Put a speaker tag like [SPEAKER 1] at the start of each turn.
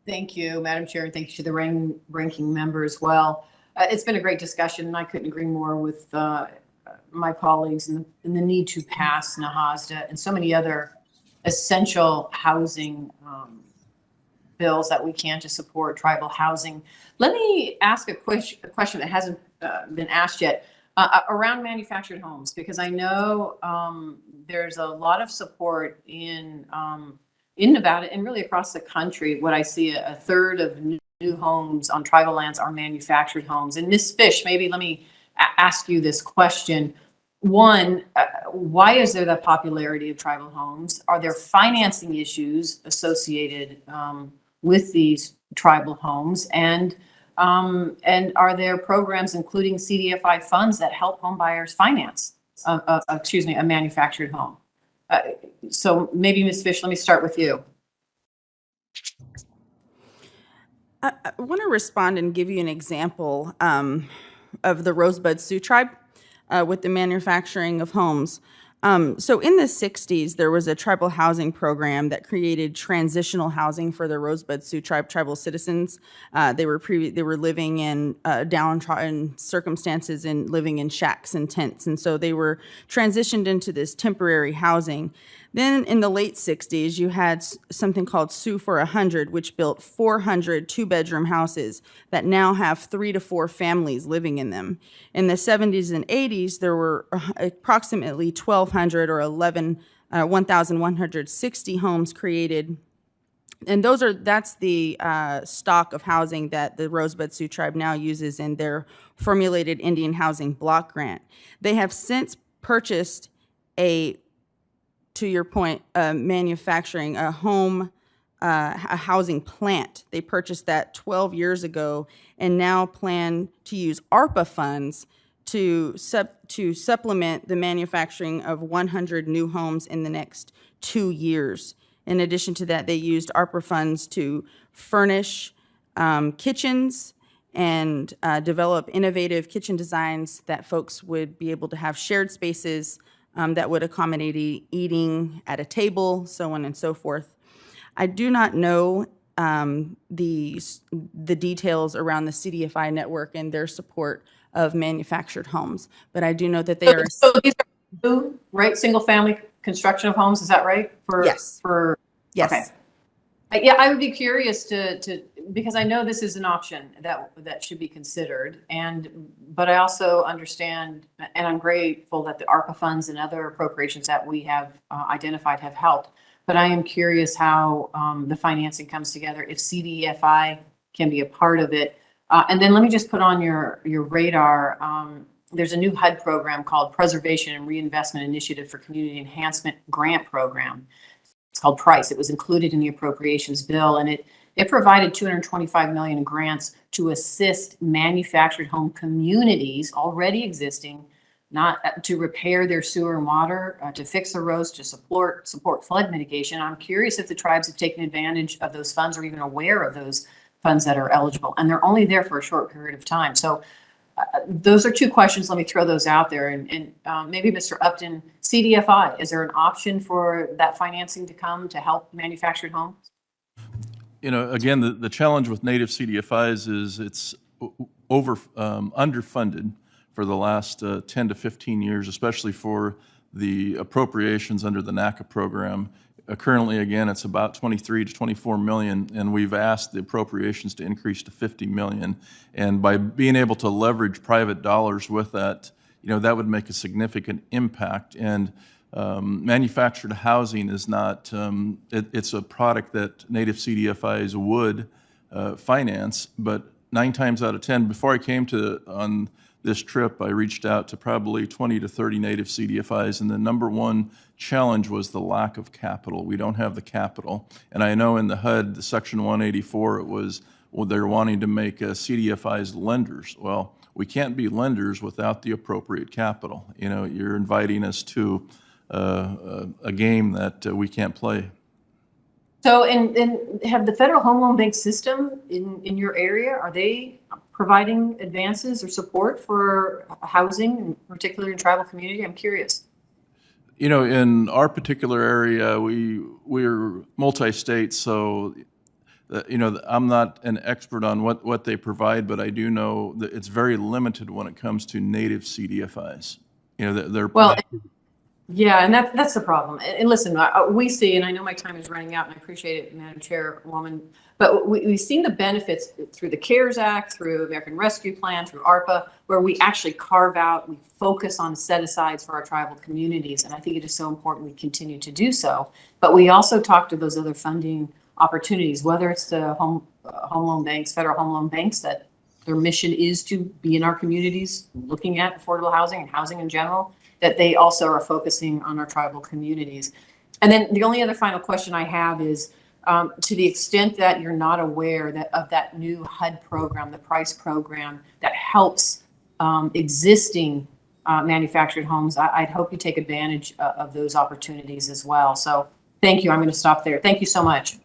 [SPEAKER 1] Thank you, Madam Chair, and thank you to the ranking member as well. It's been a great discussion, and I couldn't agree more with my colleagues in the need to pass NAHASDA and so many other essential housing bills that we can to support tribal housing. Let me ask a question that hasn't been asked yet around manufactured homes, because I know there's a lot of support in Nevada and really across the country. What I see, a third of new homes on tribal lands are manufactured homes. And Ms. Fish, maybe let me ask you this question. One, why is there that popularity of tribal homes? Are there financing issues associated with these tribal homes? And are there programs, including CDFI funds, that help home buyers finance, a manufactured home? So maybe Ms. Fish, let me start with you.
[SPEAKER 2] I want to respond and give you an example of the Rosebud Sioux tribe with the manufacturing of homes. So in the 60s, there was a tribal housing program that created transitional housing for the Rosebud Sioux tribal citizens. They were living in downtrodden circumstances and living in shacks and tents, and so they were transitioned into this temporary housing. Then in the late 60s, you had something called Sioux for 100, which built 400 two-bedroom houses that now have 3 to 4 families living in them. In the 70s and 80s, there were approximately 1,200 or 1,160 homes created. And that's the stock of housing that the Rosebud Sioux tribe now uses in their formulated Indian Housing Block Grant. They have since purchased to your point, manufacturing a housing plant. They purchased that 12 years ago and now plan to use ARPA funds to supplement the manufacturing of 100 new homes in the next 2 years. In addition to that, they used ARPA funds to furnish kitchens and develop innovative kitchen designs that folks would be able to have shared spaces that would accommodate eating at a table, so on and so forth. I do not know the details around the CDFI network and their support of manufactured homes, but I do know that they are.
[SPEAKER 1] So these are new, right? Single family construction of homes, is that right?
[SPEAKER 2] Yes. Yes.
[SPEAKER 1] Okay. Yeah, I would be curious to because I know this is an option that should be considered, but I also understand, and I'm grateful that the ARPA funds and other appropriations that we have identified have helped. But I am curious how the financing comes together, if CDFI can be a part of it. And then let me just put on your radar. There's a new HUD program called Preservation and Reinvestment Initiative for Community Enhancement Grant Program. It's called PRICE. It was included in the appropriations bill, and it provided $225 million in grants to assist manufactured home communities already existing, not to repair their sewer and water, to fix the roads, to support flood mitigation. I'm curious if the tribes have taken advantage of those funds or even aware of those funds that are eligible, and they're only there for a short period of time. So those are 2 questions. Let me throw those out there. And maybe Mr. Upton, CDFI, is there an option for that financing to come to help manufactured homes?
[SPEAKER 3] You know, again, the challenge with native CDFIs is it's underfunded for the last 10 to 15 years, especially for the appropriations under the NACA program. Currently, again, it's about 23 to 24 million, and we've asked the appropriations to increase to 50 million. And by being able to leverage private dollars with that, you know, that would make a significant impact. And manufactured housing is not, it's a product that native CDFIs would finance, but 9 times out of 10, before I came on this trip, I reached out to probably 20 to 30 native CDFIs, and the number one challenge was the lack of capital. We don't have the capital. And I know in the HUD, the Section 184, it was, well, they're wanting to make CDFIs lenders. Well, we can't be lenders without the appropriate capital. You know, you're inviting us to a game that we can't play.
[SPEAKER 1] So, and have the federal home loan bank system in your area, are they providing advances or support for housing, particularly in tribal community? I'm curious.
[SPEAKER 3] You know, in our particular area, we're multi-state, so You know, I'm not an expert on what they provide, but I do know that it's very limited when it comes to native CDFIs. You know, they're
[SPEAKER 1] Well, yeah, and that's the problem. And listen, we see, and I know my time is running out, and I appreciate it, Madam Chairwoman, but we've seen the benefits through the CARES Act, through American Rescue Plan, through ARPA, where we actually carve out, we focus on set-asides for our tribal communities, and I think it is so important we continue to do so. But we also talk to those other funding opportunities, whether it's the home loan banks, federal home loan banks, that their mission is to be in our communities, looking at affordable housing and housing in general, that they also are focusing on our tribal communities. And then the only other final question I have is, to the extent that you're not aware that of that new HUD program, the PRICE program that helps existing manufactured homes, I'd hope you take advantage of those opportunities as well. So thank you. I'm going to stop there. Thank you so much.